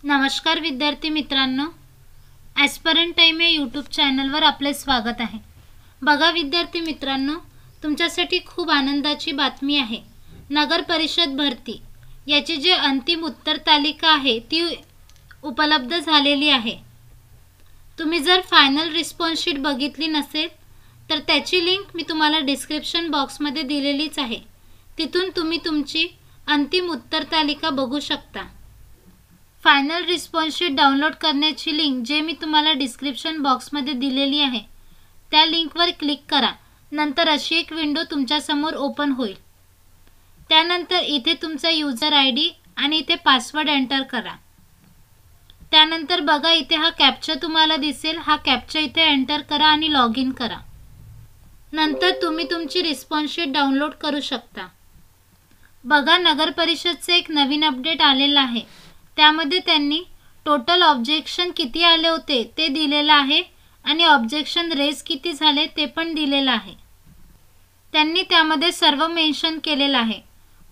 नमस्कार विद्यार्थी मित्रांनो, ॲस्परंट टाइम या यूट्यूब चॅनलवर आपले स्वागत आहे। बघा विद्यार्थी मित्रांनो, तुमच्यासाठी खूप आनंदाची बातमी आहे। नगर परिषद भरती याची जे अंतिम उत्तर तालिका आहे ती उपलब्ध झालेली आहे। तुम्ही जर फायनल रिस्पॉन्स शीट बघितली नसेल तर त्याची लिंक मी तुम्हाला डिस्क्रिप्शन बॉक्समध्ये दिलेलीच आहे। तिथून तुम्ही तुमची अंतिम उत्तर तालिका बघू शकता। फायनल रिस्पॉन्स शीट डाउनलोड करण्याची लिंक जे मी तुम्हाला डिस्क्रिप्शन बॉक्समध्ये दिलेली आहे त्या लिंकवर क्लिक करा। नंतर अशी एक विंडो तुमच्या समोर ओपन होईल। त्यानंतर इथे तुमचा यूजर आयडी आणि इथे पासवर्ड एंटर करा। त्यानंतर बघा इथे हा कॅप्चा तुम्हाला दिसेल, हा कॅप्चा इथे एंटर करा आणि लॉग इन करा। नंतर तुम्ही तुमची रिस्पॉन्स शीट डाउनलोड करू शकता। बघा नगर परिषदचे एक नवीन अपडेट आलेला आहे। त्यामध्ये त्यांनी टोटल ऑब्जेक्शन किती आले होते ते दिलेलं आहे आणि ऑब्जेक्शन रेज किती झाले ते पण दिलेलं आहे। त्यांनी त्यामध्ये सर्व मेन्शन केलेलं आहे।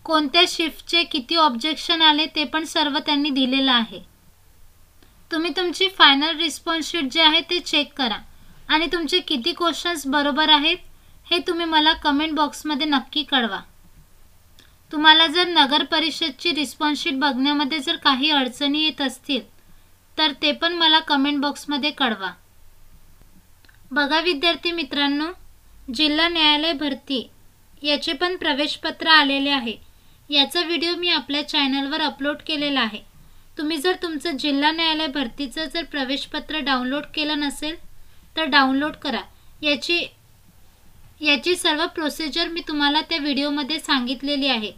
कोणत्या शिफ्टचे किती ऑब्जेक्शन आले ते पण सर्व त्यांनी दिलेलं आहे। तुम्ही तुमची फायनल रिस्पॉन्स शीट जे आहे ते चेक करा आणि तुमचे किती क्वेश्चन्स बरोबर आहेत हे तुम्ही मला कमेंट बॉक्समध्ये नक्की कळवा। तुम्हाला जर नगर परिषदची रिस्पॉन्स शीट बघण्यामध्ये जर काही अडचणी येत असतील तर ते पण मला कमेंट बॉक्समध्ये कळवा। बघा विद्यार्थी मित्रांनो, जिल्हा न्यायालय भरती याचे पण प्रवेशपत्र आलेले आहे। याचा व्हिडिओ मी आपल्या चॅनलवर अपलोड केलेला आहे। तुम्ही जर तुमचं जिल्हा न्यायालय भरतीचं जर प्रवेशपत्र डाउनलोड केलं नसेल तर डाउनलोड करा। याची सर्व प्रोसिजर मी तुम्हाला त्या व्हिडिओमध्ये सांगितलेली आहे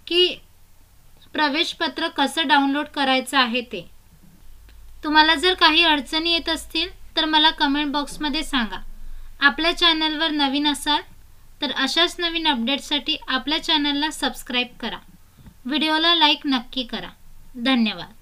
की प्रवेशपत्र कसं डाउनलोड करायचं आहे ते। तुम्हाला जर काही अडचणी येत असतील तर मला कमेंट बॉक्समध्ये सांगा। आपल्या चॅनलवर नवीन असाल तर अशाच नवीन अपडेट्ससाठी आपल्या चॅनलला सबस्क्राइब करा। व्हिडिओला लाईक नक्की करा। धन्यवाद।